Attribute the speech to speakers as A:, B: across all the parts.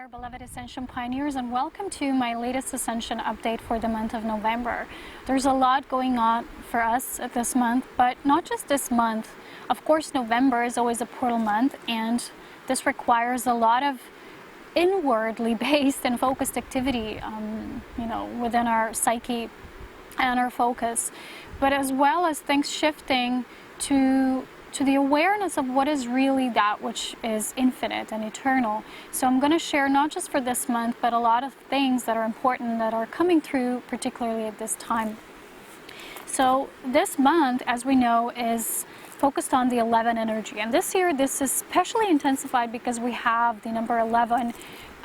A: there, beloved Ascension pioneers, and welcome to my latest Ascension update for the month of November. There's a lot going on for us this month, but not just this month. Of course, November is always a portal month, and this requires a lot of inwardly based and focused activity, within our psyche and our focus, but as well as things shifting to the awareness of what is really that which is infinite and eternal. So I'm going to share not just for this month, but a lot of things that are important that are coming through, particularly at this time. So this month, as we know, is focused on the 11 energy. And this year, this is especially intensified because we have the number 11,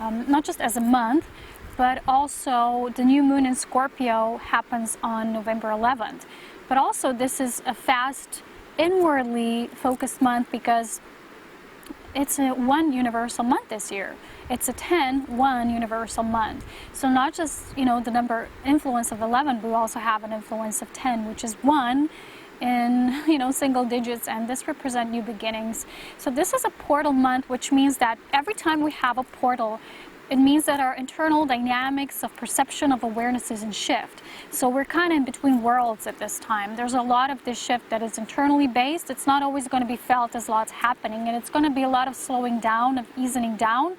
A: not just as a month, but also the new moon in Scorpio happens on November 11th. But also this is a fast, inwardly focused month because it's a one universal month this year. It's a 10-1 universal month. So not just, the number influence of 11, we also have an influence of 10, which is 1 in, single digits, and this represents new beginnings. So this is a portal month, which means that every time we have a portal, it means that our internal dynamics of perception of awareness is in shift. So we're kind of in between worlds at this time. There's a lot of this shift that is internally based. It's not always going to be felt as lots happening, and it's going to be a lot of slowing down, of easing down,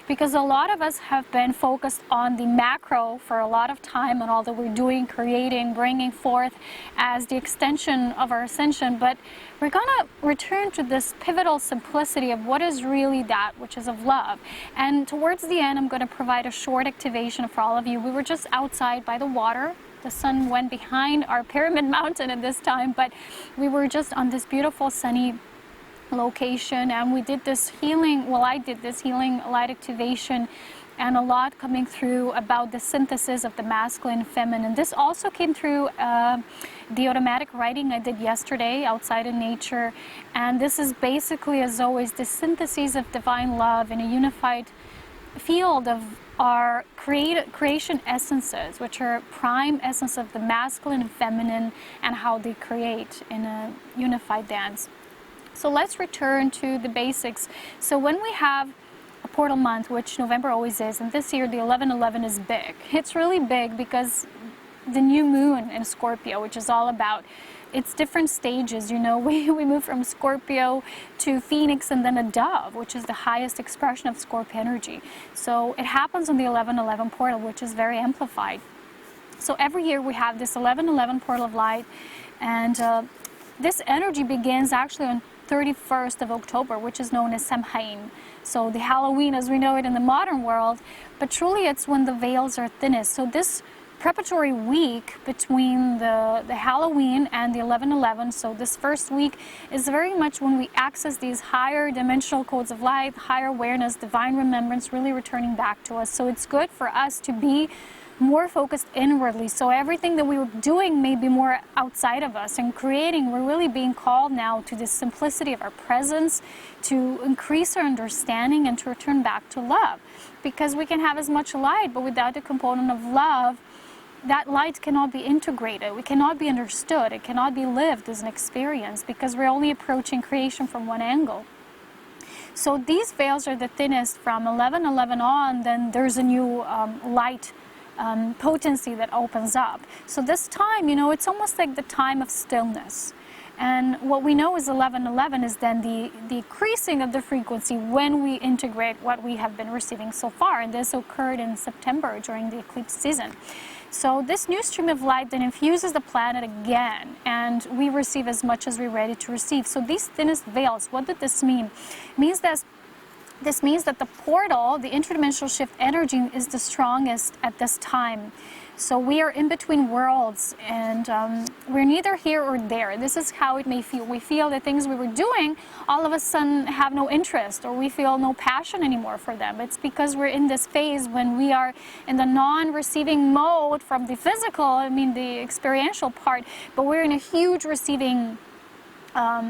A: because a lot of us have been focused on the macro for a lot of time and all that we're doing, creating, bringing forth as the extension of our ascension. But we're going to return to this pivotal simplicity of what is really that which is of love. And towards the end, I'm going to provide a short activation for all of you. We were just outside by the water. The sun went behind our pyramid mountain at this time, but we were just on this beautiful sunny location, and we did this healing, I did this healing light activation, and a lot coming through about the synthesis of the masculine and feminine. This also came through the automatic writing I did yesterday outside in nature, and this is basically, as always, the synthesis of divine love in a unified field of our creation essences, which are prime essence of the masculine and feminine, and how they create in a unified dance. So let's return to the basics. So when we have a portal month, which November always is, and this year the 11/11 is big. It's really big because the new moon in Scorpio, which is all about, it's different stages, we move from Scorpio to Phoenix and then a dove, which is the highest expression of Scorpio energy. So it happens on the 11/11 portal, which is very amplified. So every year we have this 11/11 portal of light, and this energy begins actually on 31st of October, which is known as Samhain. So the Halloween as we know it in the modern world, but truly it's when the veils are thinnest. So this preparatory week between the Halloween and the 11/11, so this first week is very much when we access these higher dimensional codes of light, higher awareness, divine remembrance, really returning back to us. So it's good for us to be more focused inwardly. So everything that we were doing may be more outside of us, and creating, we're really being called now to the simplicity of our presence, to increase our understanding and to return back to love. Because we can have as much light, but without the component of love, that light cannot be integrated. We cannot be understood. It cannot be lived as an experience because we're only approaching creation from one angle. So these veils are the thinnest from 11/11 on, then there's a new light potency that opens up. So this time, it's almost like the time of stillness. And what we know is 11/11 is then the decreasing of the frequency when we integrate what we have been receiving so far. And this occurred in September during the eclipse season. So this new stream of light then infuses the planet again, and we receive as much as we're ready to receive. So these thinnest veils, what did this mean? This means that the portal, the interdimensional shift energy, is the strongest at this time. So we are in between worlds, and we're neither here or there. This is how it may feel. We feel the things we were doing all of a sudden have no interest, or we feel no passion anymore for them. It's because we're in this phase when we are in the non-receiving mode from the physical, the experiential part, but we're in a huge receiving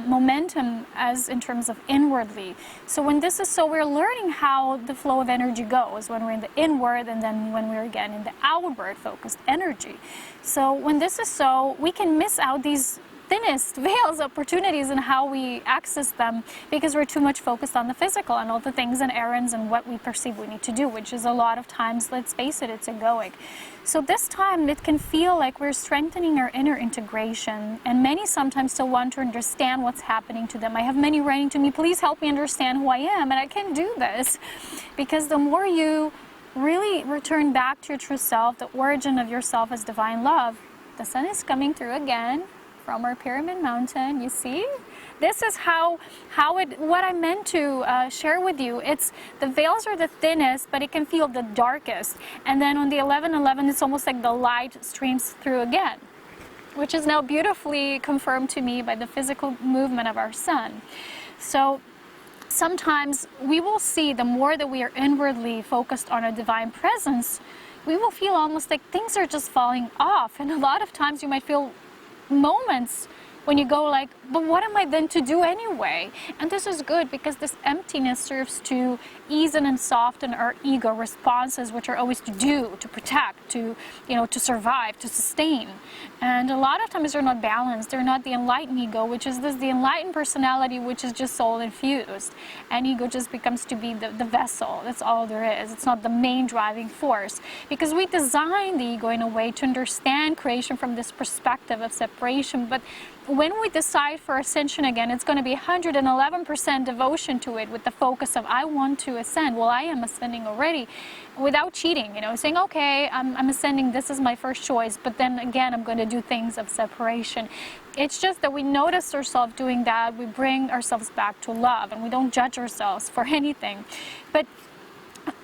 A: momentum as in terms of inwardly. So when this is so, we're learning how the flow of energy goes when we're in the inward, and then when we're again in the outward focused energy. So when this is so, we can miss out these thinnest veils opportunities in how we access them, because we're too much focused on the physical and all the things and errands and what we perceive we need to do, which is a lot of times, let's face it, it's egoic. So this time it can feel like we're strengthening our inner integration, and many sometimes still want to understand what's happening to them. I have many writing to me, please help me understand who I am, and I can do this, because the more you really return back to your true self, the origin of yourself as divine love, the sun is coming through again from our pyramid mountain, you see? This is what I meant to share with you. It's the veils are the thinnest, but it can feel the darkest. And then on the 11/11, it's almost like the light streams through again, which is now beautifully confirmed to me by the physical movement of our sun. So sometimes we will see, the more that we are inwardly focused on a divine presence, we will feel almost like things are just falling off. And a lot of times you might feel moments when you go like, but what am I then to do anyway? And this is good, because this emptiness serves to ease and soften our ego responses, which are always to do, to protect, to survive, to sustain. And a lot of times they're not balanced. They're not the enlightened ego, which is the enlightened personality, which is just soul infused. And ego just becomes to be the vessel. That's all there is. It's not the main driving force, because we design the ego in a way to understand creation from this perspective of separation. But when we decide for ascension again, it's going to be 111% devotion to it, with the focus of I want to ascend. Well, I am ascending already, without cheating, saying, okay, I'm ascending, this is my first choice, but then again, I'm going to do things of separation. It's just that we notice ourselves doing that, we bring ourselves back to love, and we don't judge ourselves for anything. But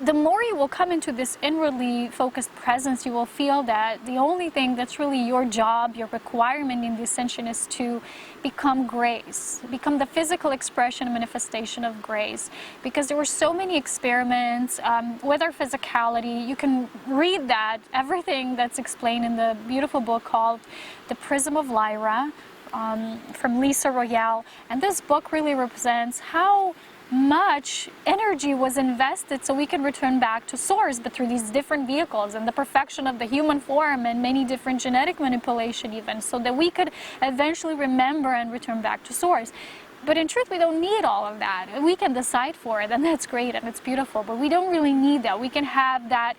A: the more you will come into this inwardly focused presence, you will feel that the only thing that's really your job, your requirement in the ascension, is to become grace, become the physical expression and manifestation of grace. Because there were so many experiments with our physicality. You can read that, everything that's explained in the beautiful book called The Prism of Lyra from Lisa Royale. And this book really represents how much energy was invested so we can return back to source, but through these different vehicles and the perfection of the human form and many different genetic manipulation even, so that we could eventually remember and return back to source. But in truth, we don't need all of that. We can decide for it, and that's great and it's beautiful, but we don't really need that. We can have that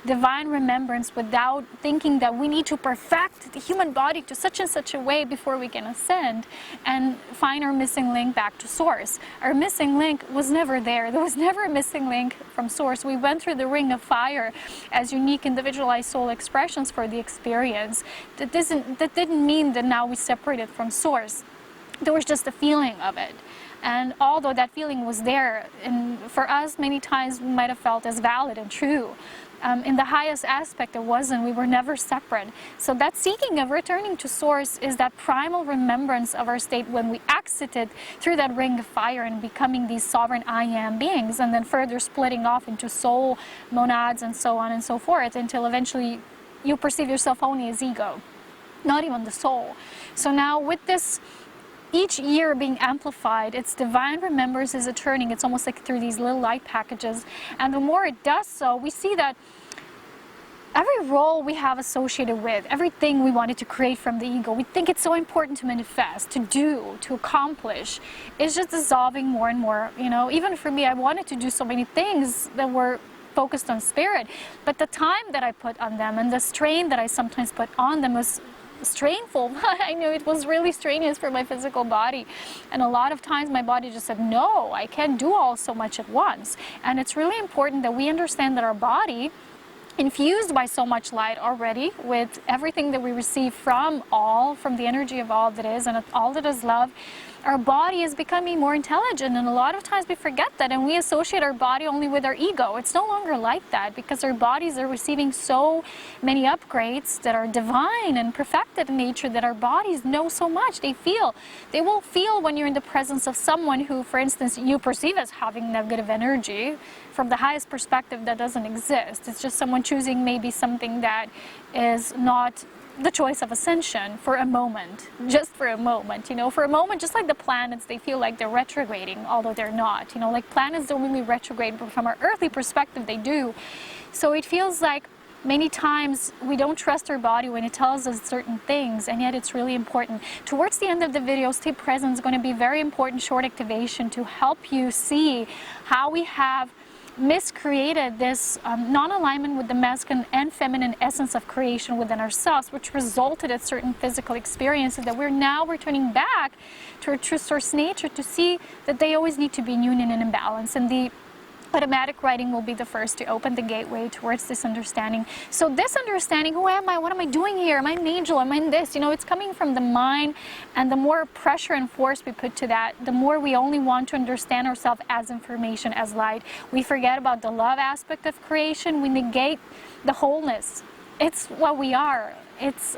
A: divine remembrance without thinking that we need to perfect the human body to such and such a way before we can ascend and find our missing link back to source. Our missing link was never there. There was never a missing link from source. We went through the ring of fire as unique individualized soul expressions for the experience. That didn't mean that now we separated from source. There was just a feeling of it. And although that feeling was there, and for us many times we might have felt as valid and true, in the highest aspect it wasn't. We were never separate. So that seeking of returning to source is that primal remembrance of our state when we exited through that ring of fire and becoming these sovereign I am beings, and then further splitting off into soul, monads, and so on and so forth, until eventually you perceive yourself only as ego, not even the soul. So now with this each year being amplified, its divine remembrance is turning. It's almost like through these little light packages. And the more it does so, we see that every role we have associated with, everything we wanted to create from the ego, we think it's so important to manifest, to do, to accomplish, is just dissolving more and more. Even for me, I wanted to do so many things that were focused on spirit, but the time that I put on them and the strain that I sometimes put on them was strainful. I knew it was really strenuous for my physical body, and a lot of times my body just said, no, I can't do all so much at once. And it's really important that we understand that our body, infused by so much light already, with everything that we receive from the energy of all that is and all that is love, our body is becoming more intelligent, and a lot of times we forget that, and we associate our body only with our ego. It's no longer like that, because our bodies are receiving so many upgrades that are divine and perfected in nature, that our bodies know so much. They will feel when you're in the presence of someone who, for instance, you perceive as having negative energy. From the highest perspective, that doesn't exist. It's just someone choosing maybe something that is not the choice of ascension for a moment, just for a moment, for a moment, just like the planets, they feel like they're retrograding, although they're not, like planets don't really retrograde, but from our earthly perspective, they do. So it feels like many times we don't trust our body when it tells us certain things, and yet it's really important. Towards the end of the video, stay present is going to be very important short activation to help you see how we have miscreated this non-alignment with the masculine and feminine essence of creation within ourselves, which resulted in certain physical experiences that we're now returning back to our true source nature to see that they always need to be in union and in balance. And the automatic writing will be the first to open the gateway towards this understanding. So this understanding, who am I? What am I doing here? Am I an angel? Am I in this? You know, it's coming from the mind, and the more pressure and force we put to that, the more we only want to understand ourselves as information, as light. We forget about the love aspect of creation. We negate the wholeness. It's what we are. It's,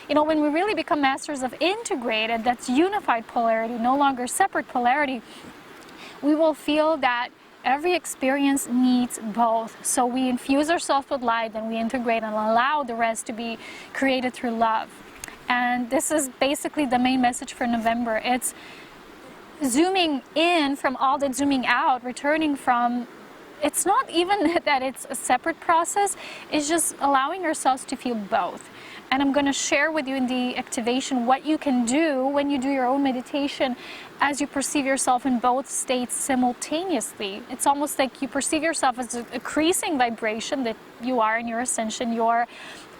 A: you know, when we really become masters of integrated, that's unified polarity, no longer separate polarity, we will feel that every experience needs both. So we infuse ourselves with light, and we integrate and allow the rest to be created through love. And this is basically the main message for November. It's zooming in from all that zooming out, returning from, it's not even that it's a separate process, it's just allowing ourselves to feel both. And I'm going to share with you in the activation what you can do when you do your own meditation as you perceive yourself in both states simultaneously. It's almost like you perceive yourself as a increasing vibration that you are in your ascension.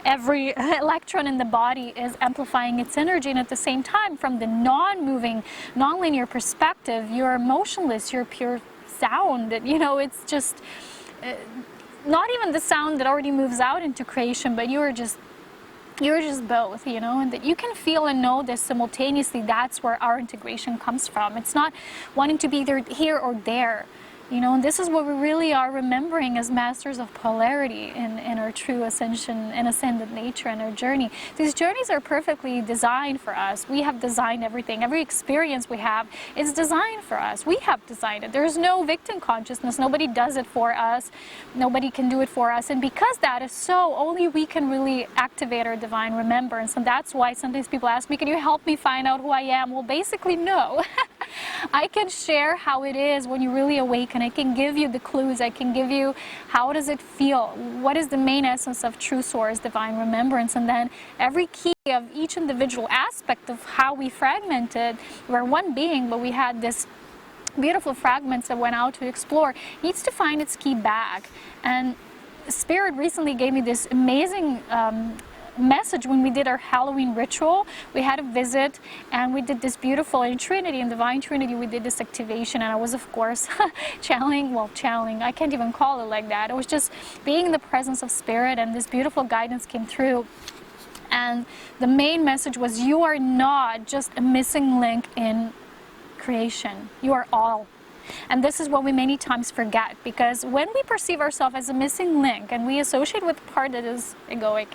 A: Every electron in the body is amplifying its energy, and at the same time, from the non-moving, non-linear perspective, you're motionless, you're pure sound. You know, it's just not even the sound that already moves out into creation, but you're just both, you know, and that you can feel and know this simultaneously. That's where our integration comes from. It's not wanting to be either here or there, you know, and this is what we really are remembering as masters of polarity in our true ascension and ascended nature and our journey. These journeys are perfectly designed for us. We have designed everything. Every experience we have is designed for us. We have designed it. There's no victim consciousness. Nobody does it for us. Nobody can do it for us. And because that is so, only we can really activate our divine remembrance. And that's why sometimes people ask me, can you help me find out who I am? Well, basically, no. I can share how it is when you really awaken. I can give you the clues. I can give you how does it feel, what is the main essence of true source, divine remembrance, and then every key of each individual aspect of how we fragmented. We're one being, but we had this beautiful fragments that went out to explore, needs to find its key back. And Spirit recently gave me this amazing message when we did our Halloween ritual. We had a visit, and we did this beautiful in Trinity, in Divine Trinity, we did this activation, and I was, of course, channeling, I can't even call it like that. It was just being in the presence of Spirit, and this beautiful guidance came through. And the main message was, you are not just a missing link in creation. You are all. And this is what we many times forget, because when we perceive ourselves as a missing link and we associate with the part that is egoic,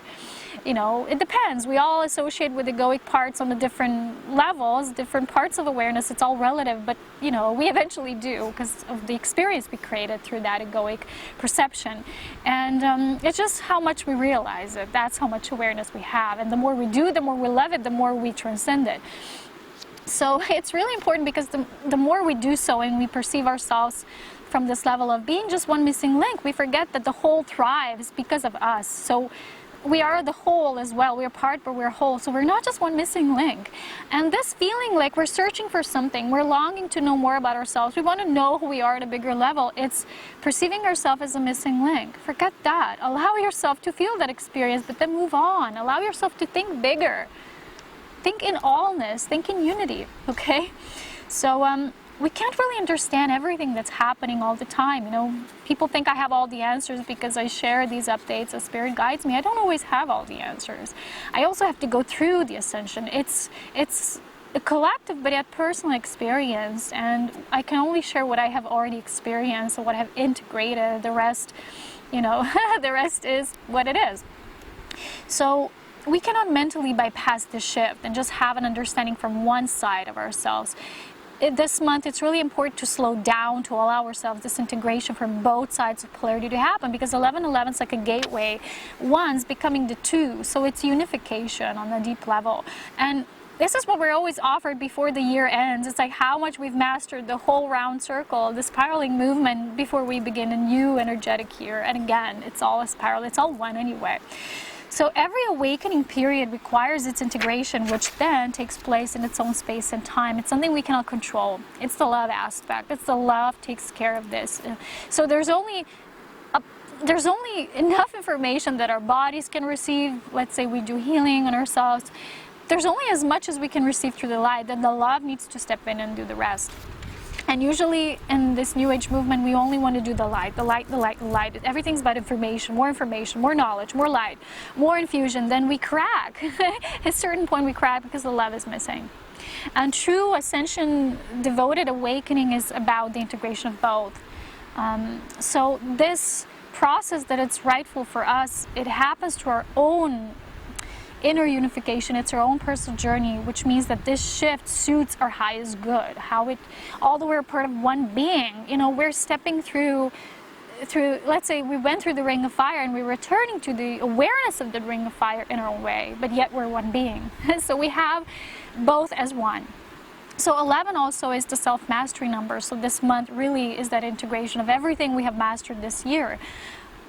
A: you know, it depends. We all associate with egoic parts on the different levels, different parts of awareness. It's all relative, but, you know, we eventually do because of the experience we created through that egoic perception. And it's just how much we realize it. That's how much awareness we have. And the more we do, the more we love it, the more we transcend it. So it's really important, because the more we do so and we perceive ourselves from this level of being just one missing link, we forget that the whole thrives because of us. So we are the whole as well. We're part, but we're whole. So we're not just one missing link. And this feeling like we're searching for something, we're longing to know more about ourselves, we want to know who we are at a bigger level. It's perceiving ourselves as a missing link. Forget that. Allow yourself to feel that experience, but then move on. Allow yourself to think bigger. Think in allness, think in unity, okay? So we can't really understand everything that's happening all the time. You know, people think I have all the answers because I share these updates as Spirit guides me. I don't always have all the answers. I also have to go through the ascension. It's a collective but yet personal experience, and I can only share what I have already experienced and what I have integrated. The rest, you know, the rest is what it is. So we cannot mentally bypass the shift and just have an understanding from one side of ourselves. This month, it's really important to slow down, to allow ourselves this integration from both sides of polarity to happen, because 11-11 is like a gateway. One's becoming the two, so it's unification on a deep level. And this is what we're always offered before the year ends. It's like how much we've mastered the whole round circle, the spiraling movement before we begin a new energetic year. And again, it's all a spiral, it's all one anyway. So every awakening period requires its integration, which then takes place in its own space and time. It's something we cannot control. It's the love aspect. It's the love takes care of this. So there's only enough information that our bodies can receive. Let's say we do healing on ourselves. There's only as much as we can receive through the light. Then the love needs to step in and do the rest. And usually in this New Age movement, we only want to do the light, the light, the light, the light. Everything's about information, more knowledge, more light, more infusion. Then we crack. At a certain point we crack because the love is missing. And true Ascension devoted awakening is about the integration of both. So this process that it's rightful for us, it happens to our own inner unification. It's our own personal journey, which means that this shift suits our highest good. Although we're part of one being, we're stepping through, let's say we went through the ring of fire and we're returning to the awareness of the ring of fire in our own way, but yet we're one being. So we have both as one. So 11 also is the self-mastery number. So this month really is that integration of everything we have mastered this year.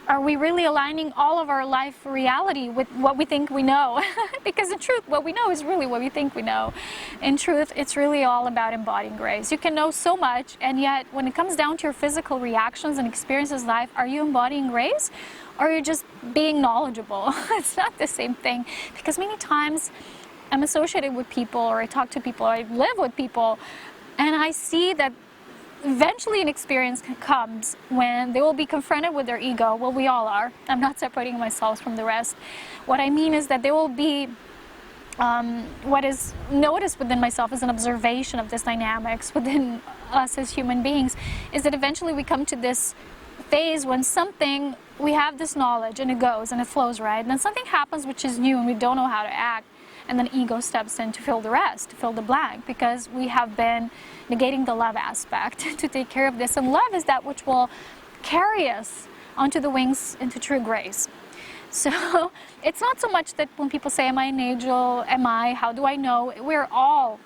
A: Are we really aligning all of our life reality with what we think we know? Because in truth, what we know is really what we think we know. In truth, it's really all about embodying grace. You can know so much, and yet when it comes down to your physical reactions and experiences in life, are you embodying grace? Or are you just being knowledgeable? It's not the same thing. Because many times I'm associated with people, or I talk to people, or I live with people, and I see that eventually an experience comes when they will be confronted with their ego. Well, we all are. I'm not separating myself from the rest. What I mean is that there will be what is noticed within myself as an observation of this dynamics within us as human beings, is that eventually we come to this phase when we have this knowledge and it goes and it flows, right? And then something happens which is new and we don't know how to act. And then ego steps in to fill the rest, to fill the blank, because we have been negating the love aspect to take care of this. And love is that which will carry us onto the wings into true grace. So it's not so much that when people say, am I an angel? How do I know? We're all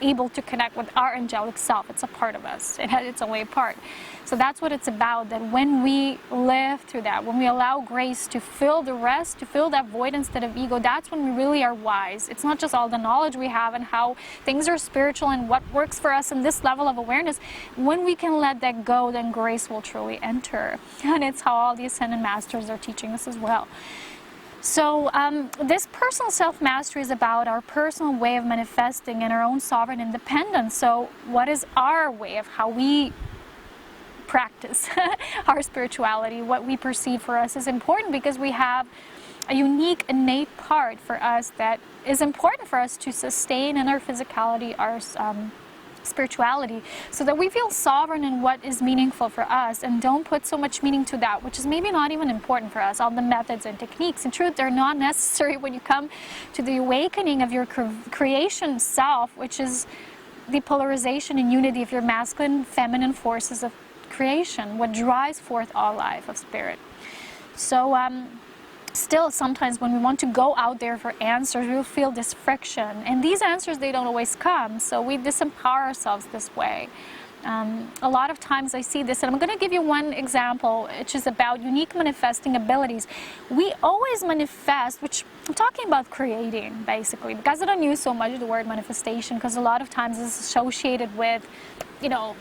A: able to connect with our angelic self. It's a part of us. It has its own way apart. So that's what it's about, that when we live through that, when we allow grace to fill the rest, to fill that void instead of ego, that's when we really are wise. It's not just all the knowledge we have and how things are spiritual and what works for us in this level of awareness. When we can let that go, then grace will truly enter. And it's how all the Ascended Masters are teaching us as well. So this personal self-mastery is about our personal way of manifesting and our own sovereign independence. So what is our way of how we practice our spirituality? What we perceive for us is important because we have a unique innate part for us that is important for us to sustain in our physicality, our spirituality, so that we feel sovereign in what is meaningful for us and don't put so much meaning to that which is maybe not even important for us. All the methods and techniques, in truth, they're not necessary when you come to the awakening of your creation self, which is the polarization and unity of your masculine, feminine forces of creation, what drives forth all life of spirit. So still, sometimes when we want to go out there for answers, we'll feel this friction. And these answers, they don't always come. So we disempower ourselves this way. A lot of times I see this, and I'm going to give you one example, which is about unique manifesting abilities. We always manifest, which I'm talking about creating, basically, because I don't use so much the word manifestation, because a lot of times it's associated with,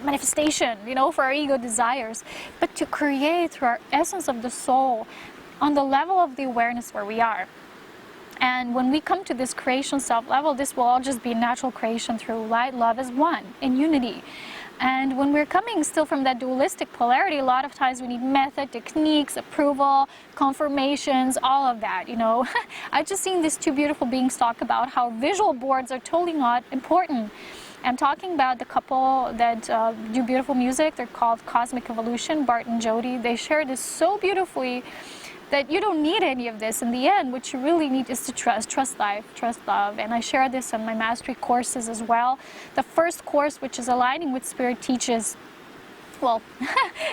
A: manifestation, for our ego desires. But to create through our essence of the soul, on the level of the awareness where we are. And when we come to this creation self level, this will all just be natural creation through light, love as one, in unity. And when we're coming still from that dualistic polarity, a lot of times we need method, techniques, approval, confirmations, all of that, I've just seen these two beautiful beings talk about how visual boards are totally not important. I'm talking about the couple that do beautiful music. They're called Cosmic Evolution, Bart and Jody. They share this so beautifully that you don't need any of this. In the end, what you really need is to trust life, trust love. And I share this in my mastery courses as well. The first course, which is aligning with Spirit, teaches well,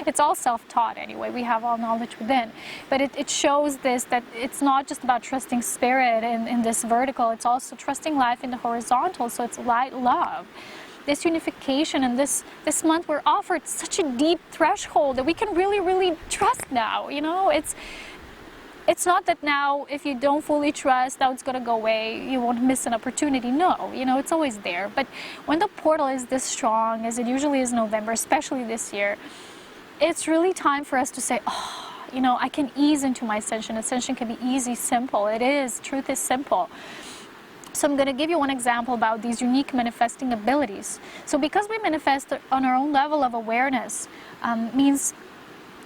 A: it's all self-taught anyway. We have all knowledge within. But it shows this, that it's not just about trusting spirit in this vertical, it's also trusting life in the horizontal. So it's light, love. This unification, and this month we're offered such a deep threshold that we can really, really trust now. You know, it's not that now if you don't fully trust, now it's going to go away, you won't miss an opportunity. No, you know, it's always there. But when the portal is this strong, as it usually is in November, especially this year, it's really time for us to say, oh, you know, I can ease into my ascension. Ascension can be easy, simple. It is. Truth is simple. So I'm going to give you one example about these unique manifesting abilities. So because we manifest on our own level of awareness, means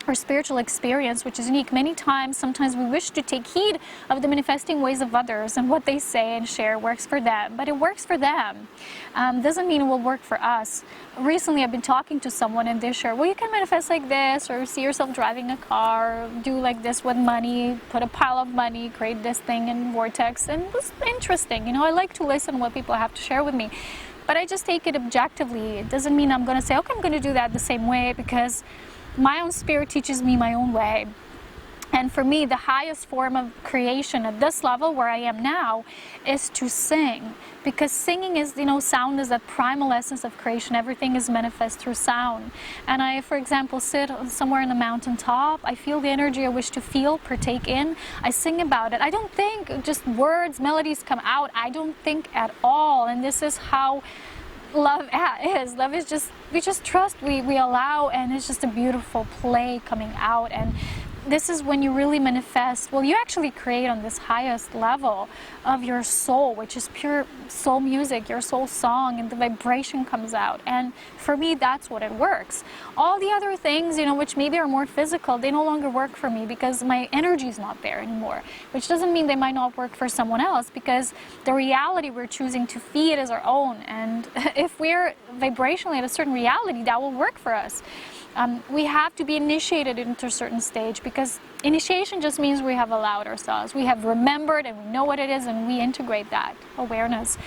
A: our spiritual experience, which is unique. Many times, sometimes we wish to take heed of the manifesting ways of others, and what they say and share works for them, but it works for them. Doesn't mean it will work for us. Recently, I've been talking to someone and they share, well, you can manifest like this, or see yourself driving a car, do like this with money, put a pile of money, create this thing in vortex, and it was interesting. You know, I like to listen to what people have to share with me, but I just take it objectively. It doesn't mean I'm going to say, okay, I'm going to do that the same way, because my own spirit teaches me my own way. And for me, the highest form of creation at this level where I am now is to sing. Because singing is, you know, sound is that primal essence of creation. Everything is manifest through sound. And I, for example, sit somewhere in the mountaintop. I feel the energy I wish to feel, partake in. I sing about it. I don't think just words, melodies come out. I don't think at all. And this is how love is. Love is just, we just trust, we allow, and it's just a beautiful play coming out. And this is when you really manifest, well, you actually create on this highest level of your soul, which is pure soul music, your soul song, and the vibration comes out. And for me, that's what it works. All the other things, you know, which maybe are more physical, they no longer work for me because my energy is not there anymore, which doesn't mean they might not work for someone else, because the reality we're choosing to feed is our own. And if we're vibrationally at a certain reality, that will work for us. We have to be initiated into a certain stage, because initiation just means we have allowed ourselves. We have remembered and we know what it is, and we integrate that awareness.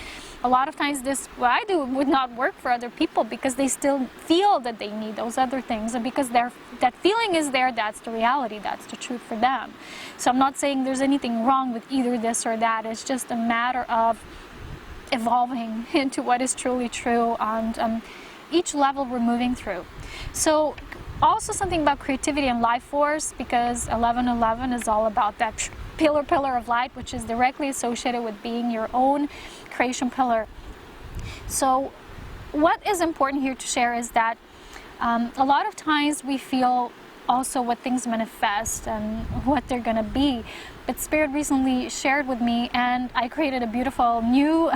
A: A lot of times this, what I do, would not work for other people because they still feel that they need those other things. And because that feeling is there, that's the reality, that's the truth for them. So I'm not saying there's anything wrong with either this or that. It's just a matter of evolving into what is truly true, and each level we're moving through. So also something about creativity and life force, because 1111 is all about that pillar of light, which is directly associated with being your own creation pillar. So what is important here to share is that a lot of times we feel also what things manifest and what they're going to be. But Spirit recently shared with me, and I created a beautiful new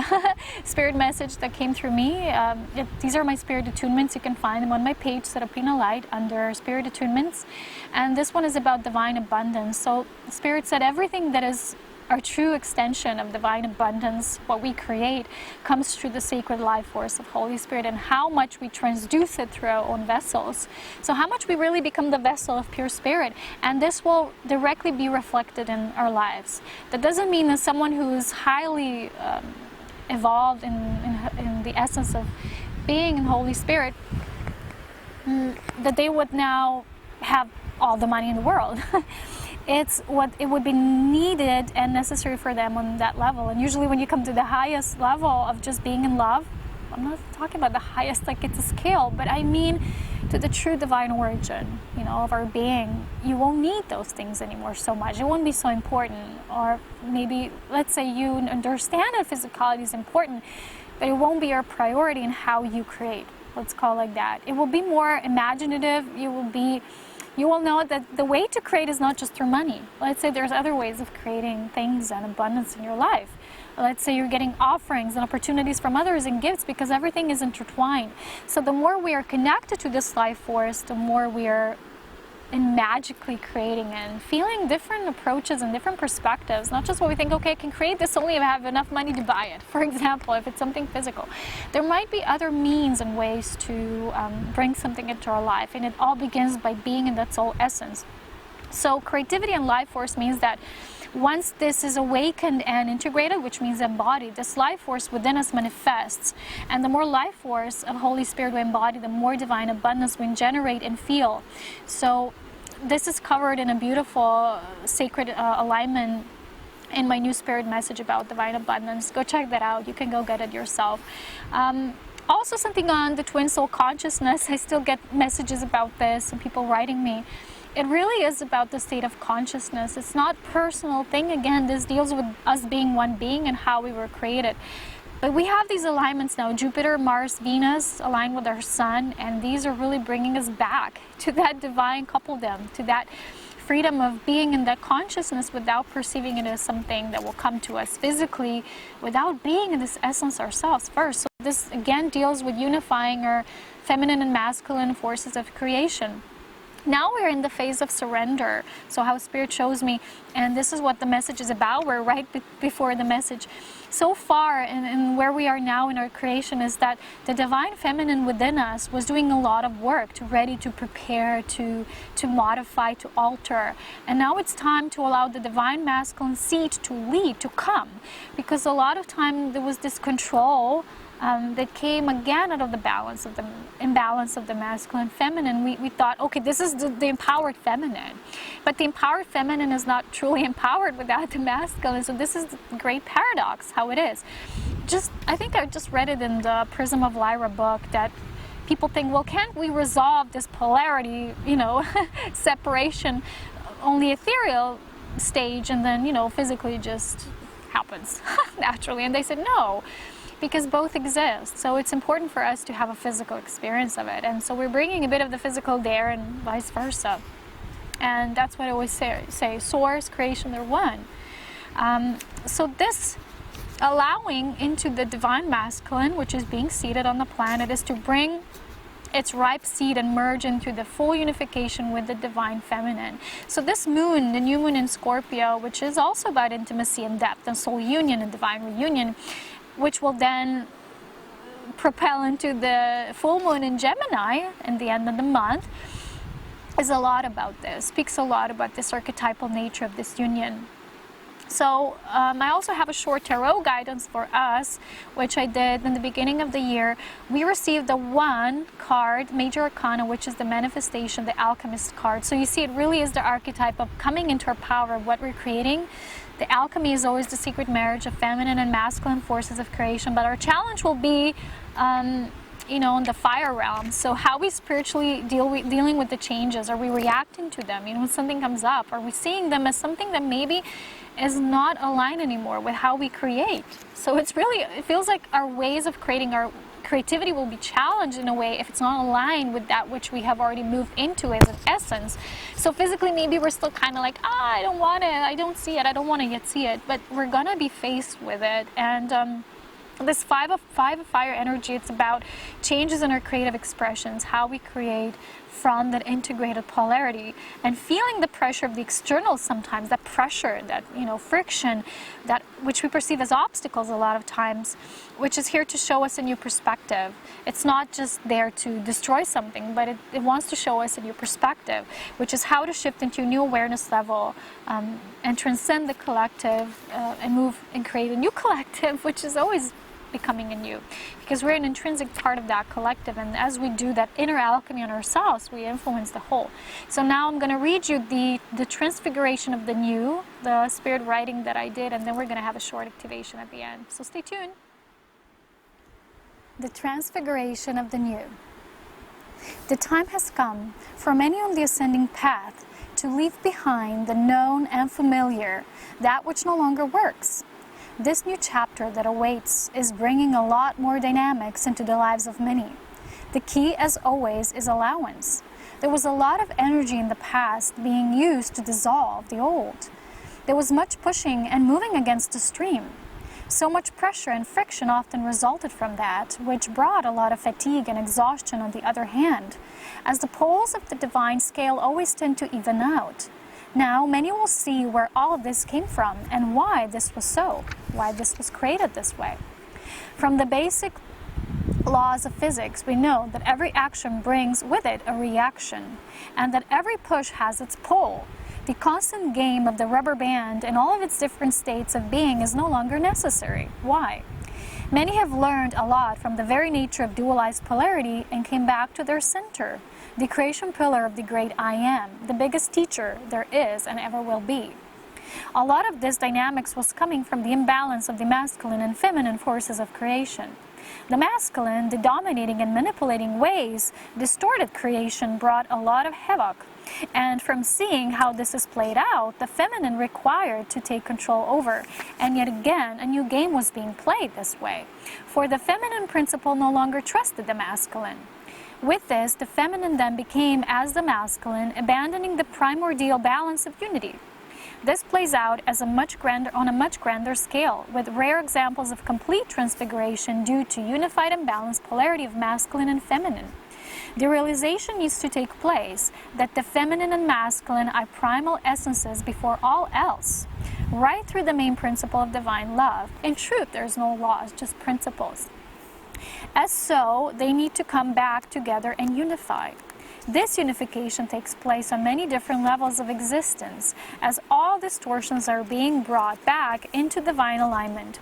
A: Spirit message that came through me. These are my Spirit attunements. You can find them on my page, Serapina Light, under Spirit attunements. And this one is about divine abundance. So Spirit said everything that is our true extension of divine abundance, what we create, comes through the sacred life force of Holy Spirit, and how much we transduce it through our own vessels. So how much we really become the vessel of pure spirit, and this will directly be reflected in our lives. That doesn't mean that someone who is highly evolved in the essence of being in Holy Spirit, that they would now have all the money in the world. It's what it would be needed and necessary for them on that level. And usually when you come to the highest level of just being in love, I'm not talking about the highest like it's a scale, but I mean to the true divine origin, you know, of our being, you won't need those things anymore so much. It won't be so important. Or maybe, let's say you understand that physicality is important, but it won't be your priority in how you create. Let's call it like that. It will be more imaginative. You will know that the way to create is not just through money. Let's say there's other ways of creating things and abundance in your life. Let's say you're getting offerings and opportunities from others and gifts, because everything is intertwined. So the more we are connected to this life force, the more we are magically creating and feeling different approaches and different perspectives. Not just what we think, okay, I can create this only if I have enough money to buy it. For example, if it's something physical. There might be other means and ways to bring something into our life, and it all begins by being in that soul essence. So creativity and life force means that Once this is awakened and integrated, which means embodied, this life force within us manifests. And the more life force of Holy Spirit we embody, the more divine abundance we generate and feel. So this is covered in a beautiful sacred alignment in my new spirit message about divine abundance. Go check that out. You can go get it yourself. Also something on the twin soul consciousness. I still get messages about this and people writing me. It really is about the state of consciousness. It's not a personal thing. Again, this deals with us being one being and how we were created. But we have these alignments now. Jupiter, Mars, Venus align with our sun, and these are really bringing us back to that divine coupledom, to that freedom of being in that consciousness without perceiving it as something that will come to us physically, without being in this essence ourselves first. So this again deals with unifying our feminine and masculine forces of creation. Now we're in the phase of surrender. So how Spirit shows me, and this is what the message is about. We're right before the message. So far, and where we are now in our creation, is that the divine feminine within us was doing a lot of work to ready to prepare, to modify, to alter. And now it's time to allow the divine masculine seed to lead, to come. Because a lot of time there was this control that came again out of the balance of the imbalance of the masculine feminine. We thought, okay, this is the empowered feminine, but the empowered feminine is not truly empowered without the masculine. So this is the great paradox how it is. I think I just read it in the Prism of Lyra book that people think, well, can't we resolve this polarity, separation, only ethereal stage, and then physically just happens naturally? And they said no, because both exist. So it's important for us to have a physical experience of it. And so we're bringing a bit of the physical there and vice versa. And that's what I always say source, creation, they're one. So this allowing into the divine masculine, which is being seated on the planet, is to bring its ripe seed and merge into the full unification with the divine feminine. So this moon, the new moon in Scorpio, which is also about intimacy and depth and soul union and divine reunion, which will then propel into the full moon in Gemini in the end of the month, is a lot about this, speaks a lot about this archetypal nature of this union. So I also have a short tarot guidance for us, which I did in the beginning of the year. We received the one card, Major Arcana, which is the manifestation, the alchemist card. So you see, it really is the archetype of coming into our power of what we're creating. The alchemy is always the secret marriage of feminine and masculine forces of creation, but our challenge will be, in the fire realm. So how we spiritually dealing with the changes. Are we reacting to them? When something comes up, are we seeing them as something that maybe is not aligned anymore with how we create? So it feels like our ways of creating, our creativity will be challenged in a way if it's not aligned with that which we have already moved into as an essence. So physically, maybe we're still kind of like, I don't want it, I don't see it, I don't want to yet see it, but we're gonna be faced with it. And this five of fire energy, it's about changes in our creative expressions, how we create from that integrated polarity, and feeling the pressure of the external sometimes, that pressure, that friction, that which we perceive as obstacles a lot of times, which is here to show us a new perspective. It's not just there to destroy something, but it wants to show us a new perspective, which is how to shift into a new awareness level and transcend the collective and move and create a new collective, which is always becoming anew, because we're an intrinsic part of that collective, and as we do that inner alchemy on ourselves, we influence the whole. So now I'm going to read you the transfiguration of the new, the spirit writing that I did, and then we're going to have a short activation at the end. So stay tuned. The transfiguration of the new. The time has come for many on the ascending path to leave behind the known and familiar, that which no longer works. This new chapter that awaits is bringing a lot more dynamics into the lives of many. The key, as always, is allowance. There was a lot of energy in the past being used to dissolve the old. There was much pushing and moving against the stream. So much pressure and friction often resulted from that, which brought a lot of fatigue and exhaustion on the other hand, as the poles of the divine scale always tend to even out. Now, many will see where all of this came from and why this was so, why this was created this way. From the basic laws of physics, we know that every action brings with it a reaction, and that every push has its pull. The constant game of the rubber band and all of its different states of being is no longer necessary. Why? Many have learned a lot from the very nature of dualized polarity and came back to their center, the creation pillar of the great I Am, the biggest teacher there is and ever will be. A lot of this dynamics was coming from the imbalance of the masculine and feminine forces of creation. The masculine, the dominating and manipulating ways, distorted creation brought a lot of havoc. And from seeing how this is played out, the feminine required to take control over. And yet again, a new game was being played this way. For the feminine principle no longer trusted the masculine. With this, the feminine then became as the masculine, abandoning the primordial balance of unity. This plays out as on a much grander scale, with rare examples of complete transfiguration due to unified and balanced polarity of masculine and feminine. The realization needs to take place that the feminine and masculine are primal essences before all else, right through the main principle of divine love. In truth, there's no laws, just principles. As so, they need to come back together and unify. This unification takes place on many different levels of existence, as all distortions are being brought back into divine alignment.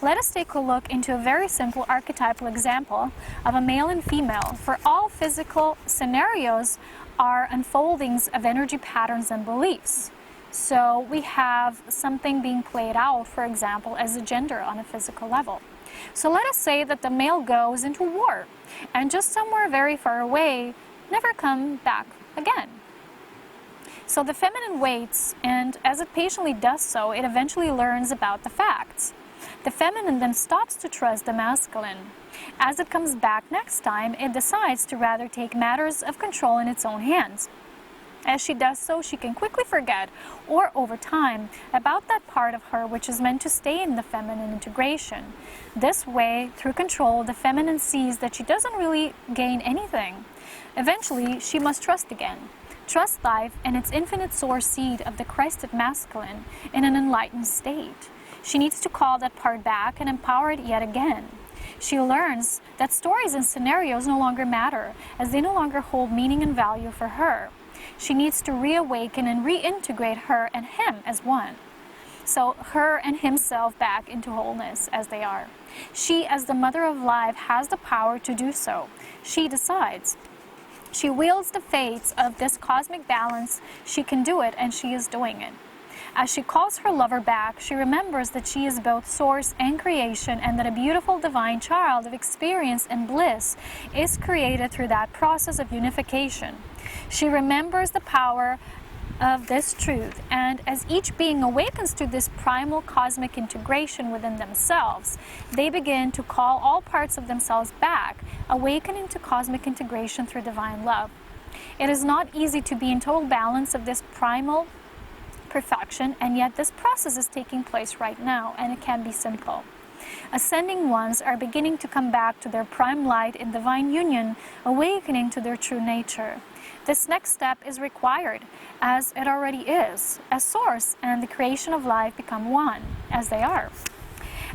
A: Let us take a look into a very simple archetypal example of a male and female, for all physical scenarios are unfoldings of energy patterns and beliefs. So we have something being played out, for example, as a gender on a physical level. So let us say that the male goes into war, and just somewhere very far away, never come back again. So the feminine waits, and as it patiently does so, it eventually learns about the facts. The feminine then stops to trust the masculine. As it comes back next time, it decides to rather take matters of control in its own hands. As she does so, she can quickly forget, or over time, about that part of her which is meant to stay in the feminine integration. This way, through control, the feminine sees that she doesn't really gain anything. Eventually, she must trust again. Trust life and its infinite source seed of the Christed masculine in an enlightened state. She needs to call that part back and empower it yet again. She learns that stories and scenarios no longer matter, as they no longer hold meaning and value for her. She needs to reawaken and reintegrate her and him as one. So her and himself back into wholeness as they are. She, as the mother of life, has the power to do so. She decides. She wields the fates of this cosmic balance. She can do it, and she is doing it. As she calls her lover back, she remembers that she is both source and creation, and that a beautiful divine child of experience and bliss is created through that process of unification. She remembers the power of this truth, and as each being awakens to this primal cosmic integration within themselves, they begin to call all parts of themselves back, awakening to cosmic integration through divine love. It is not easy to be in total balance of this primal perfection, and yet this process is taking place right now, and it can be simple. Ascending ones are beginning to come back to their prime light in divine union, awakening to their true nature. This next step is required, as it already is, as source and the creation of life become one, as they are.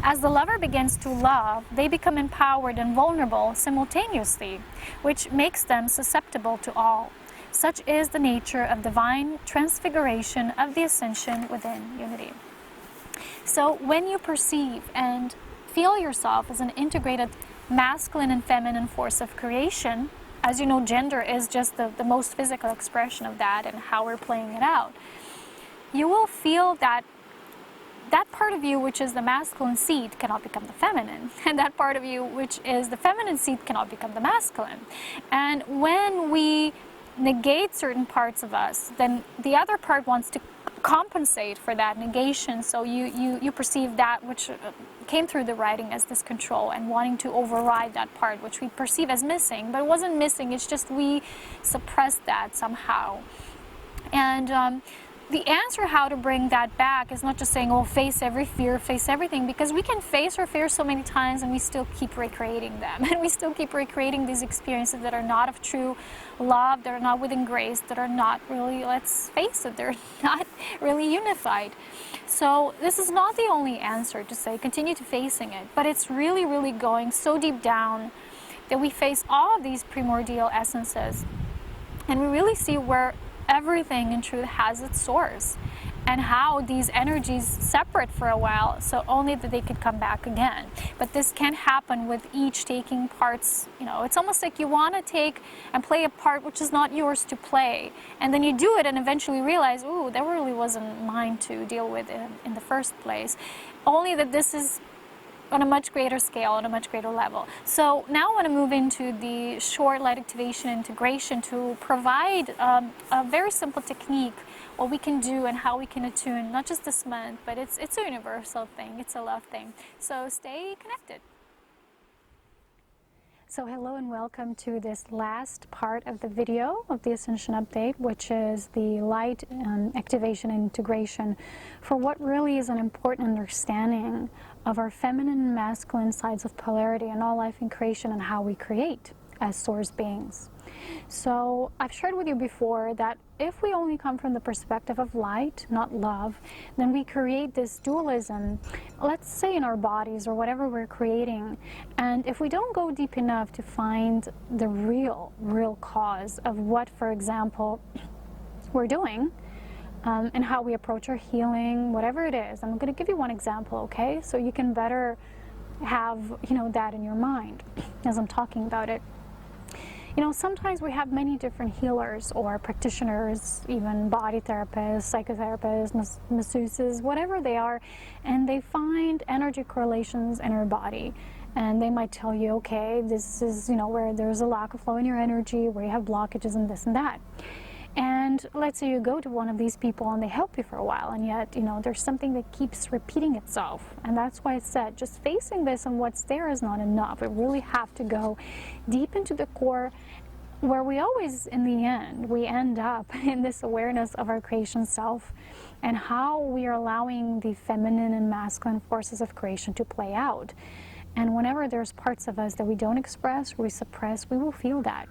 A: As the lover begins to love, they become empowered and vulnerable simultaneously, which makes them susceptible to all. Such is the nature of divine transfiguration of the ascension within unity. So when you perceive and feel yourself as an integrated masculine and feminine force of creation, as you know, gender is just the most physical expression of that and how we're playing it out, you will feel that that part of you which is the masculine seed cannot become the feminine, and that part of you which is the feminine seed cannot become the masculine. And when we negate certain parts of us, then the other part wants to compensate for that negation. So you perceive that which came through the writing as this control and wanting to override that part which we perceive as missing, but it wasn't missing, it's just we suppressed that somehow. And the answer how to bring that back is not just saying, oh, face every fear, face everything, because we can face our fears so many times and we still keep recreating them. And we still keep recreating these experiences that are not of true love, that are not within grace, that are not really, let's face it, they're not really unified. So this is not the only answer to say, continue to facing it, but it's really, really going so deep down that we face all of these primordial essences and we really see where everything in truth has its source, and how these energies separate for a while, so only that they could come back again. But this can happen with each taking parts. You know, it's almost like you want to take and play a part which is not yours to play, and then you do it and eventually realize, ooh, that really wasn't mine to deal with in the first place. Only that this is on a much greater scale, on a much greater level. So now I want to move into the short light activation integration to provide a very simple technique, what we can do and how we can attune, not just this month, but it's a universal thing, it's a love thing. So stay connected. So hello and welcome to this last part of the video of the Ascension update, which is the light activation and integration for what really is an important understanding of our feminine and masculine sides of polarity and all life in creation and how we create as source beings. So I've shared with you before that if we only come from the perspective of light, not love, then we create this dualism, let's say in our bodies or whatever we're creating. And if we don't go deep enough to find the real cause of what, for example, we're doing, and how we approach our healing, whatever it is. I'm going to give you one example, okay? So you can better have, that in your mind as I'm talking about it. Sometimes we have many different healers or practitioners, even body therapists, psychotherapists, masseuses, whatever they are, and they find energy correlations in our body. And they might tell you, okay, this is, where there's a lack of flow in your energy, where you have blockages and this and that. And let's say you go to one of these people and they help you for a while, and yet, there's something that keeps repeating itself. And that's why I said, just facing this and what's there is not enough. We really have to go deep into the core, where we always, in the end, we end up in this awareness of our creation self and how we are allowing the feminine and masculine forces of creation to play out. And whenever there's parts of us that we don't express, we suppress, we will feel that.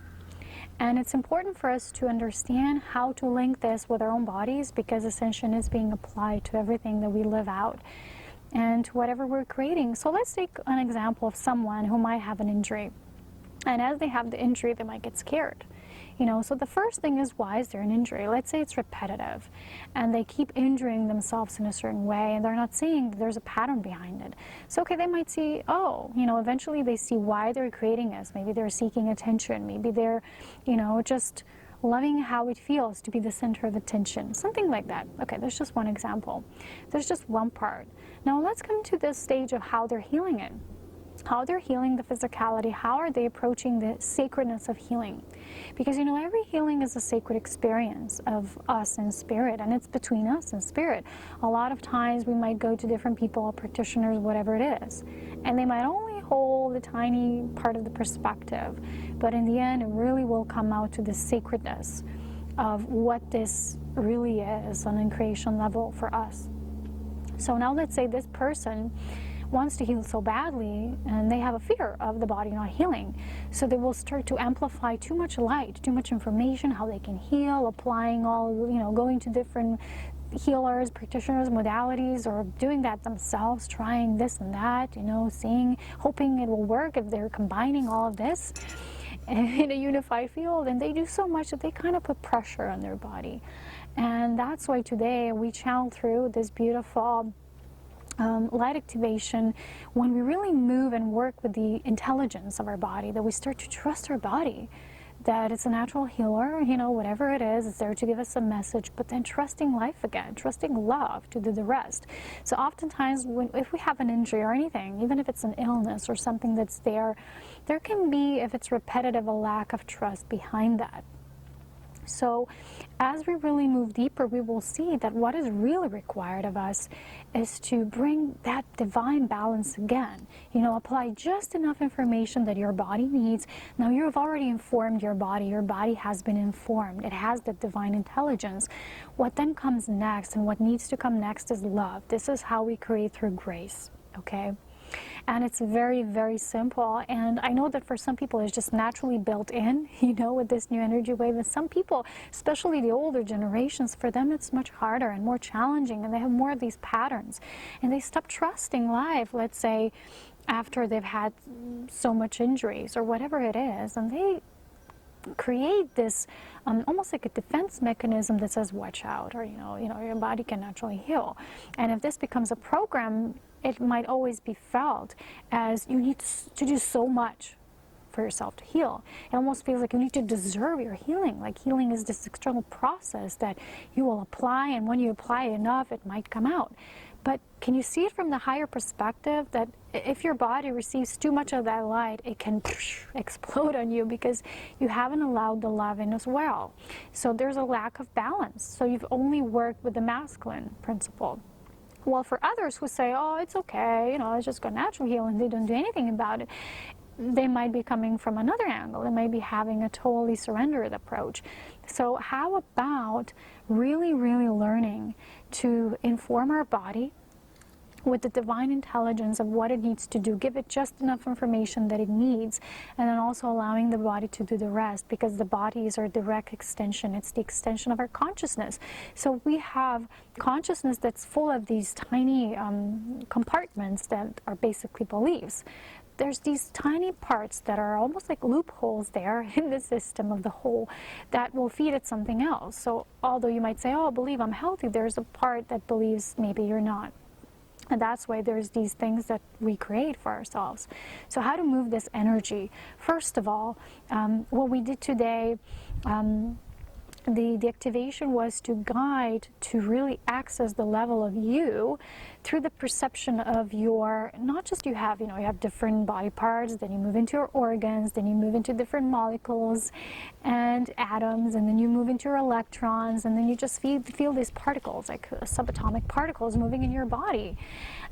A: And it's important for us to understand how to link this with our own bodies, because Ascension is being applied to everything that we live out and to whatever we're creating. So let's take an example of someone who might have an injury. And as they have the injury, they might get scared. So the first thing is, why is there an injury? Let's say it's repetitive and they keep injuring themselves in a certain way and they're not seeing there's a pattern behind it. So, okay, they might see, eventually they see why they're creating this. Maybe they're seeking attention. Maybe they're, just loving how it feels to be the center of attention. Something like that. Okay, there's just one example. There's just one part. Now let's come to this stage of how they're healing it. How they're healing the physicality, how are they approaching the sacredness of healing? Because, every healing is a sacred experience of us and spirit, and it's between us and spirit. A lot of times we might go to different people, practitioners, whatever it is, and they might only hold a tiny part of the perspective, but in the end, it really will come out to the sacredness of what this really is on a creation level for us. So now let's say this person wants to heal so badly, and they have a fear of the body not healing. So they will start to amplify too much light, too much information, how they can heal, applying all, going to different healers, practitioners, modalities, or doing that themselves, trying this and that, seeing, hoping it will work if they're combining all of this in a unified field. And they do so much that they kind of put pressure on their body. And that's why today we channel through this beautiful light activation, when we really move and work with the intelligence of our body, that we start to trust our body, that it's a natural healer, whatever it is, it's there to give us a message, but then trusting life again, trusting love to do the rest. So oftentimes, if we have an injury or anything, even if it's an illness or something that's there can be, if it's repetitive, a lack of trust behind that. So as we really move deeper, we will see that what is really required of us is to bring that divine balance again. Apply just enough information that your body needs. Now you've already informed your body. Your body has been informed. It has that divine intelligence. What then comes next, and what needs to come next, is love. This is how we create through grace, okay? And it's very, very simple. And I know that for some people it's just naturally built in, with this new energy wave. And some people, especially the older generations, for them it's much harder and more challenging, and they have more of these patterns. And they stop trusting life, let's say, after they've had so much injuries or whatever it is. And they create this almost like a defense mechanism that says watch out, or your body can naturally heal. And if this becomes a program, it might always be felt as you need to do so much for yourself to heal. It almost feels like you need to deserve your healing. Like healing is this external process that you will apply, and when you apply enough, it might come out. But can you see it from the higher perspective that if your body receives too much of that light, it can explode on you because you haven't allowed the love in as well. So there's a lack of balance. So you've only worked with the masculine principle. Well, for others who say, oh, it's okay, it's just got natural healing, and they don't do anything about it, they might be coming from another angle. They might be having a totally surrendered approach. So how about really, really learning to inform our body with the divine intelligence of what it needs to do, give it just enough information that it needs, and then also allowing the body to do the rest, because the body is our direct extension. It's the extension of our consciousness. So we have consciousness that's full of these tiny compartments that are basically beliefs. There's these tiny parts that are almost like loopholes there in the system of the whole that will feed it something else. So although you might say, oh, I believe I'm healthy, there's a part that believes maybe you're not. And that's why there's these things that we create for ourselves. So how to move this energy? First of all, what we did today, the activation was to guide to really access the level of you through the perception of your, not just you have different body parts, then you move into your organs, then you move into different molecules and atoms, and then you move into your electrons, and then you just feel these particles, like subatomic particles moving in your body.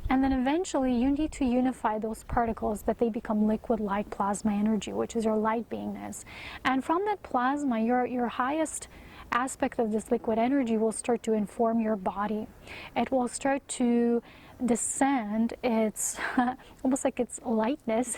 A: And then eventually you need to unify those particles that they become liquid light plasma energy, which is your light beingness. And from that plasma, your highest aspect of this liquid energy will start to inform your body. It will start to descend its almost like its lightness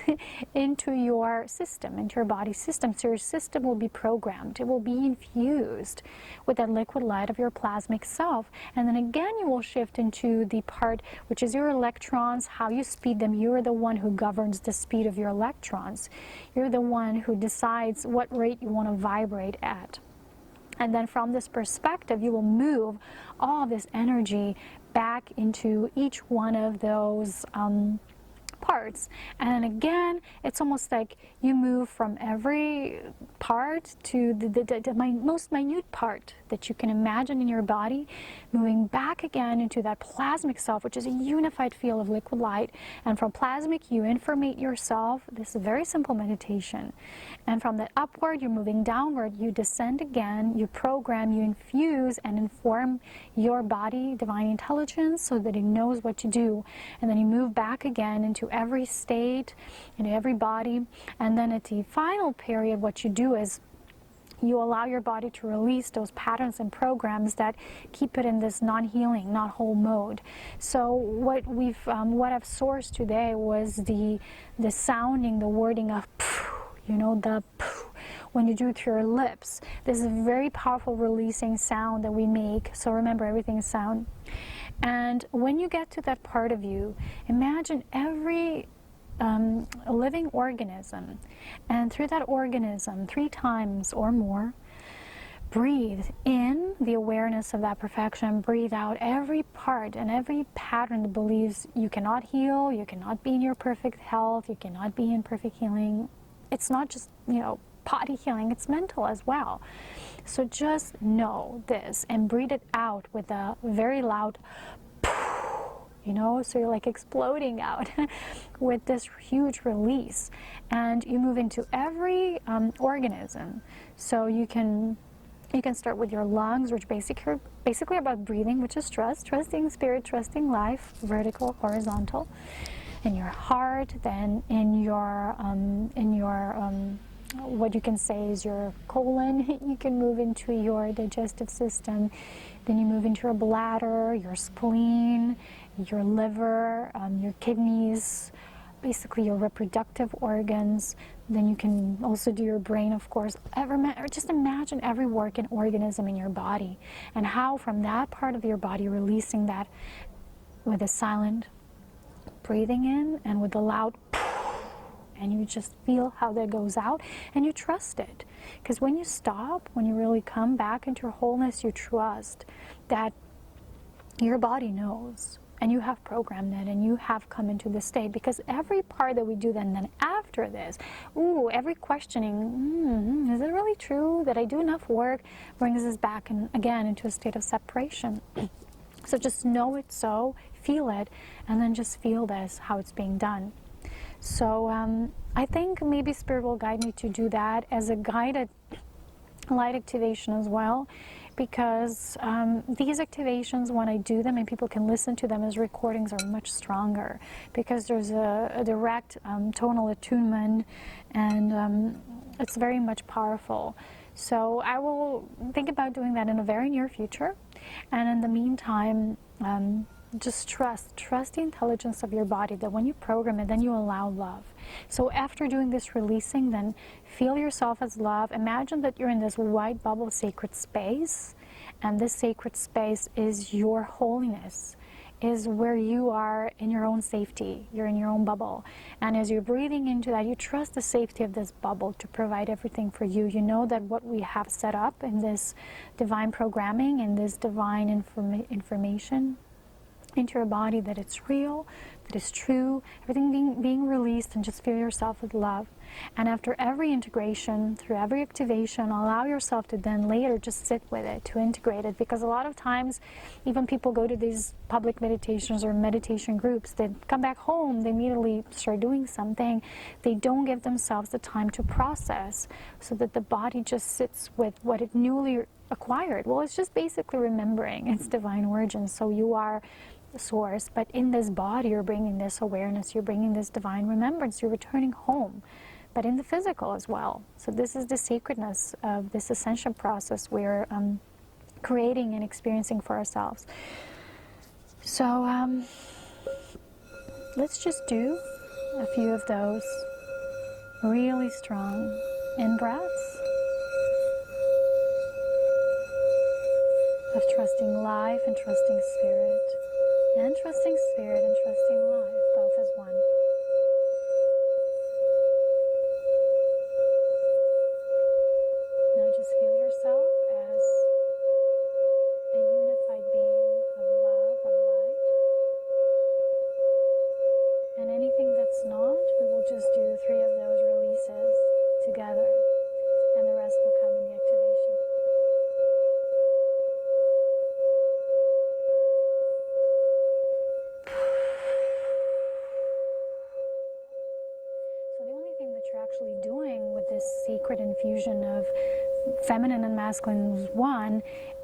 A: into your system, into your body system. So your system will be programmed. It will be infused with that liquid light of your plasmic self. And then again, you will shift into the part which is your electrons, how you speed them. You're the one who governs the speed of your electrons. You're the one who decides what rate you want to vibrate at. And then from this perspective, you will move all this energy back into each one of those parts. And again, it's almost like you move from every part to the most minute part that you can imagine in your body, moving back again into that plasmic self, which is a unified field of liquid light. And from plasmic, you informate yourself. This is a very simple meditation. And from that upward, you're moving downward, you descend again, you program, you infuse and inform your body, divine intelligence, so that it knows what to do. And then you move back again into every state, into every body. And then at the final period, what you do is you allow your body to release those patterns and programs that keep it in this non-healing, not whole mode. So what I've sourced today was the sounding, the wording of the when you do it through your lips. This is a very powerful releasing sound that we make. So remember, everything is sound. And when you get to that part of you, imagine every living organism, and through that organism 3 times or more, breathe in the awareness of that perfection, breathe out every part and every pattern that believes you cannot heal, you cannot be in your perfect health, you cannot be in perfect healing. It's not just, body healing, it's mental as well. So just know this and breathe it out with a very loud so you're like exploding out with this huge release. And you move into every organism. So you can start with your lungs, which basically about breathing, which is trusting spirit, trusting life, vertical, horizontal. In your heart, then in your what you can say is your colon. You can move into your digestive system. Then you move into your bladder, your spleen, your liver, your kidneys, basically your reproductive organs. Then you can also do your brain, of course. Just imagine every working organism in your body, and how from that part of your body, releasing that with a silent breathing in and with a loud and you just feel how that goes out, and you trust it. Because when you stop, when you really come back into your wholeness, you trust that your body knows, and you have programmed it, and you have come into this state. Because every part that we do then after this, every questioning, is it really true that I do enough work, brings us back again into a state of separation. So just know it so, feel it, and then just feel this, how it's being done. So I think maybe Spirit will guide me to do that as a guided light activation as well, because these activations, when I do them and people can listen to them as recordings, are much stronger, because there's a direct tonal attunement, and it's very much powerful. So I will think about doing that in a very near future, and in the meantime, just trust the intelligence of your body, that when you program it, then you allow love. So after doing this releasing, then feel yourself as love. Imagine that you're in this white bubble sacred space, and this sacred space is your holiness, is where you are in your own safety. You're in your own bubble. And as you're breathing into that, you trust the safety of this bubble to provide everything for you. You know that what we have set up in this divine programming, in this divine information into your body, that it's real, that it's true, everything being released, and just feel yourself with love. And after every integration, through every activation, allow yourself to then later just sit with it, to integrate it. Because a lot of times, even people go to these public meditations or meditation groups, they come back home, they immediately start doing something. They don't give themselves the time to process, so that the body just sits with what it newly acquired. Well, it's just basically remembering its divine origin. So you are the source, but in this body you're bringing this awareness, you're bringing this divine remembrance, you're returning home, but in the physical as well. So this is the sacredness of this ascension process we're creating and experiencing for ourselves. So let's just do a few of those really strong in-breaths of trusting life and trusting spirit, and trusting spirit and trusting life, both as one. Now just feel yourself as a unified being of love, of light. And anything that's not, we will just do 3 of those releases together, and the rest will come in the activation. So the only thing that you're actually doing with this sacred infusion of feminine and masculine as one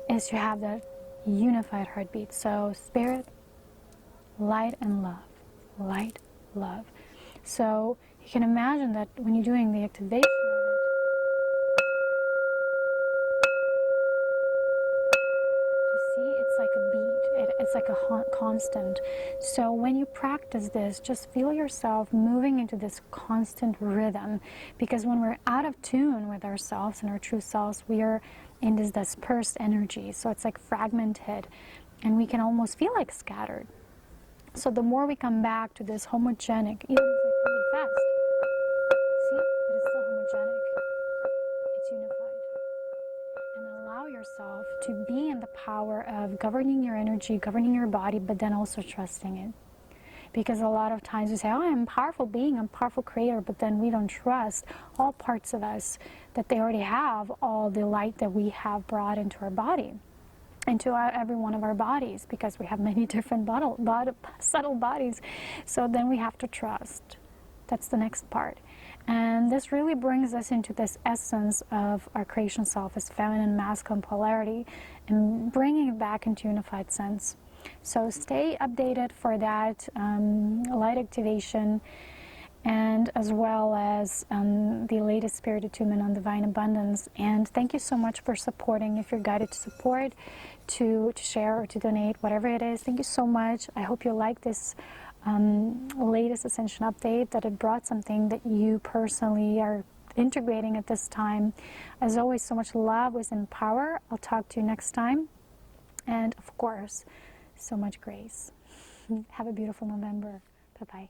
A: is you have that unified heartbeat. So spirit, light, and love. Light, love. So you can imagine that when you're doing the activation of it, you see, it's like a beat. It's like a constant. So when you practice this, just feel yourself moving into this constant rhythm, because when we're out of tune with ourselves and our true selves, we are in this dispersed energy. So it's like fragmented, and we can almost feel like scattered. So the more we come back to this homogenic, even if it's like really fast, see, but it's still homogenic, it's unified. And allow yourself to be in the power of governing your energy, governing your body, but then also trusting it. Because a lot of times we say, oh, I'm a powerful being, I'm a powerful creator, but then we don't trust all parts of us, that they already have all the light that we have brought into our body, into every one of our bodies, because we have many different subtle bodies. So then we have to trust. That's the next part. And this really brings us into this essence of our creation self as feminine, masculine polarity, and bringing it back into unified sense. So stay updated for that light activation, and as well as the latest spirit attunement on divine abundance. And thank you so much for supporting. If you're guided to support, to share or to donate, whatever it is, thank you so much. I hope you like this latest Ascension update, that it brought something that you personally are integrating at this time. As always, so much love, wisdom, and power. I'll talk to you next time. And of course, so much grace. Have a beautiful November. Bye-bye.